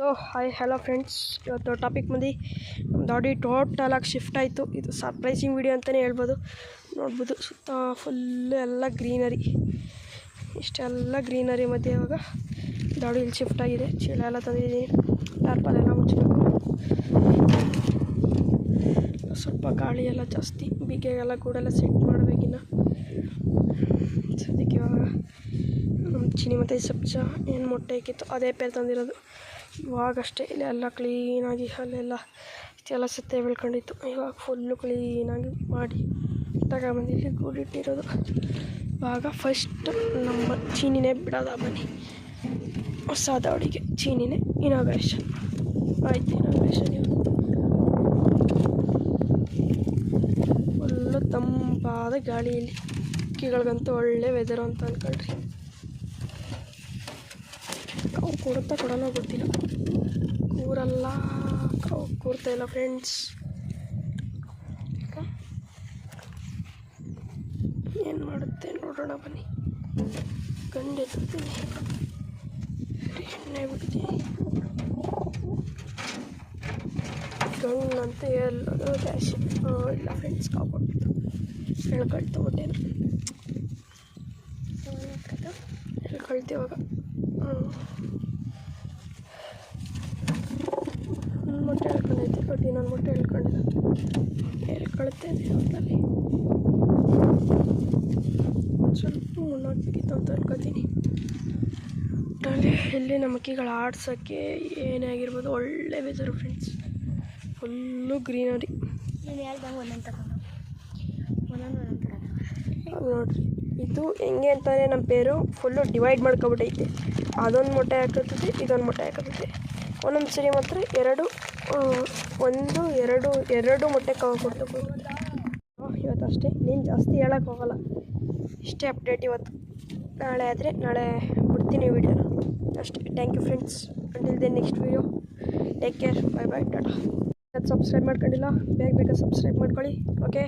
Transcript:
So hi hello friends, ಇವತ್ತು topic ಬಂದು ನಮ್ಮ ಗಾಡಿ ಟೋಟಲಾಗಿ ಶಿಫ್ಟ್ ಆಯಿತು. ಇದು ಸರ್ಪ್ರೈಸಿಂಗ್ ವಿಡಿಯೋ ಅಂತಲೇ ಹೇಳ್ಬೋದು. ನೋಡ್ಬೋದು ಸುತ್ತ ಫುಲ್ಲು ಎಲ್ಲ ಗ್ರೀನರಿ, ಇಷ್ಟೆಲ್ಲ ಗ್ರೀನರಿ ಮಧ್ಯೆ ಇವಾಗ ಗಾಡಿ ಇಲ್ಲಿ ಶಿಫ್ಟ್ ಆಗಿದೆ. ಚೀಲ ಎಲ್ಲ ತಂದಿದ್ದೀನಿ, ಟಾರ್ಪಲೆಲ್ಲ ಮುಚ್ಚಬೇಕು. ಸ್ವಲ್ಪ ಗಾಳಿ ಎಲ್ಲ ಜಾಸ್ತಿ, ಬಿಗೆಗೆಲ್ಲ ಗೂಡೆಲ್ಲ ಸೆಟ್ ಮಾಡಬೇಕಿನ್ನ. ಸದ್ಯಕ್ಕೆ ಇವಾಗ ನಮ್ಮ ಚಿನಿ ಮತ್ತು ಸಬ್ಜ ಏನು ಮೊಟ್ಟೆ ಇಕ್ಕಿತ್ತು ಅದೇ ಪೇರ್ ತಂದಿರೋದು. ಇವಾಗಷ್ಟೇ ಇಲ್ಲೆಲ್ಲ ಕ್ಲೀನಾಗಿ ಅಲ್ಲೆಲ್ಲ ಇಷ್ಟೆಲ್ಲ ಸತ್ತೆ ಬೆಳ್ಕೊಂಡಿತ್ತು. ಇವಾಗ ಫುಲ್ಲು ಕ್ಲೀನಾಗಿ ಮಾಡಿ ತಗೊಬಂದು ಇಲ್ಲಿ ಗೂಡಿಟ್ಟಿರೋದು. ಇವಾಗ ಫಸ್ಟ್ ನಮ್ಮ ಚೀನಿನೇ ಬಿಡೋದ. ಬನ್ನಿ, ಹೊಸ ದಾವಡಿಗೆ ಚೀನಿನೇ ಇನಾಗ್ರೇಷನ್ ಆಯ್ತು. ಇನಾಗ್ರೇಷನ್ ಇವಾಗ ಫುಲ್ಲು ತಂಪಾದ ಗಾಳಿಯಲ್ಲಿ, ಹಕ್ಕಿಗಳಿಗಂತೂ ಒಳ್ಳೆ ವೆದರು ಅಂತ ಅಂದ್ಕೊಳ್ರಿ. ಕಾವು ಕೊಡುತ್ತಾ ಕೊಡೋಲ್ಲ ಗೊತ್ತಿಲ್ಲ, ಕೂರಲ್ಲ, ಕಾವು ಕೂರ್ತಾ ಇಲ್ಲ ಫ್ರೆಂಡ್ಸ್. ಏನು ಮಾಡುತ್ತೆ ನೋಡೋಣ ಬನ್ನಿ. ಗಂಡು ಎತ್ತೀನಿ, ಎಣ್ಣೆ ಬಿಡ್ತೀನಿ. ಗಣ್ಣಂತ ಎಲ್ಲೋದು ಡ್ಯಾಶ್ ಇಲ್ಲ ಫ್ರೆಂಡ್ಸ್, ಕಾವು ಕೊಟ್ಬಿಟ್ಟು ಹೇಳ್ಕೊಳ್ತೇನೆ. ಹೇಳ್ಕೊಳ್ತೀವಾಗ ಮೊಟ್ಟೆ ಹೇಳ್ಕೊಂಡೈತೆ, ಬಟ್ ಇನ್ನೊಂದು ಮೊಟ್ಟೆ ಹೇಳ್ಕೊಂಡಿಲ್ಲ. ಹೇಳ್ಕೊಳ್ತೇನೆ ಹೊತ್ತಲ್ಲಿ ಒಂದು ಸ್ವಲ್ಪ ಮುನ್ನಾಕ್ಬೇಕಿತ್ತು ಅಂತ ಅನ್ಕೋತೀನಿ. ಒಟ್ಟಲ್ಲಿ ಇಲ್ಲಿ ನಮ್ಮ ಅಕ್ಕಿಗಳು ಆಡ್ಸೋಕ್ಕೆ ಏನೇ ಆಗಿರ್ಬೋದು ಒಳ್ಳೆ ವೆದರು ಫ್ರೆಂಡ್ಸ್. Full greenery. ನೋಡಿರಿ, ಇದು ಹೆಂಗೆ ಅಂತಾನೆ ನಮ್ಮ ಪೇರು ಫುಲ್ಲು ಡಿವೈಡ್ ಮಾಡ್ಕೊಬಿಟ್ಟೈತೆ. ಅದೊಂದು ಮೊಟ್ಟೆ ಹಾಕುತ್ತದೆ, ಇದೊಂದು ಮೊಟ್ಟೆ ಹಾಕುತ್ತದೆ. ಒಂದೊಂದು ಸರಿ ಮಾತ್ರ ಎರಡು ಮೊಟ್ಟೆ ಕೊಡ್ತಬೋದು. ಇವತ್ತು ಅಷ್ಟೇ, ನೀನು ಜಾಸ್ತಿ ಹೇಳೋಕ್ಕೆ ಹೋಗಲ್ಲ. ಇಷ್ಟೇ ಅಪ್ಡೇಟ್ ಇವತ್ತು. ನಾಳೆ ಆದರೆ ನಾಳೆ ಬಿಡ್ತೀನಿ ವಿಡಿಯೋನ ಅಷ್ಟೇ. Thank you friends. Until then next video, take care, bye bye, tata. Subscribe ಮಾಡ್ಕೊಂಡಿಲ್ಲ ಬೇಗ ಸಬ್ಸ್ಕ್ರೈಬ್ ಮಾಡ್ಕೊಳ್ಳಿ. ಓಕೆ.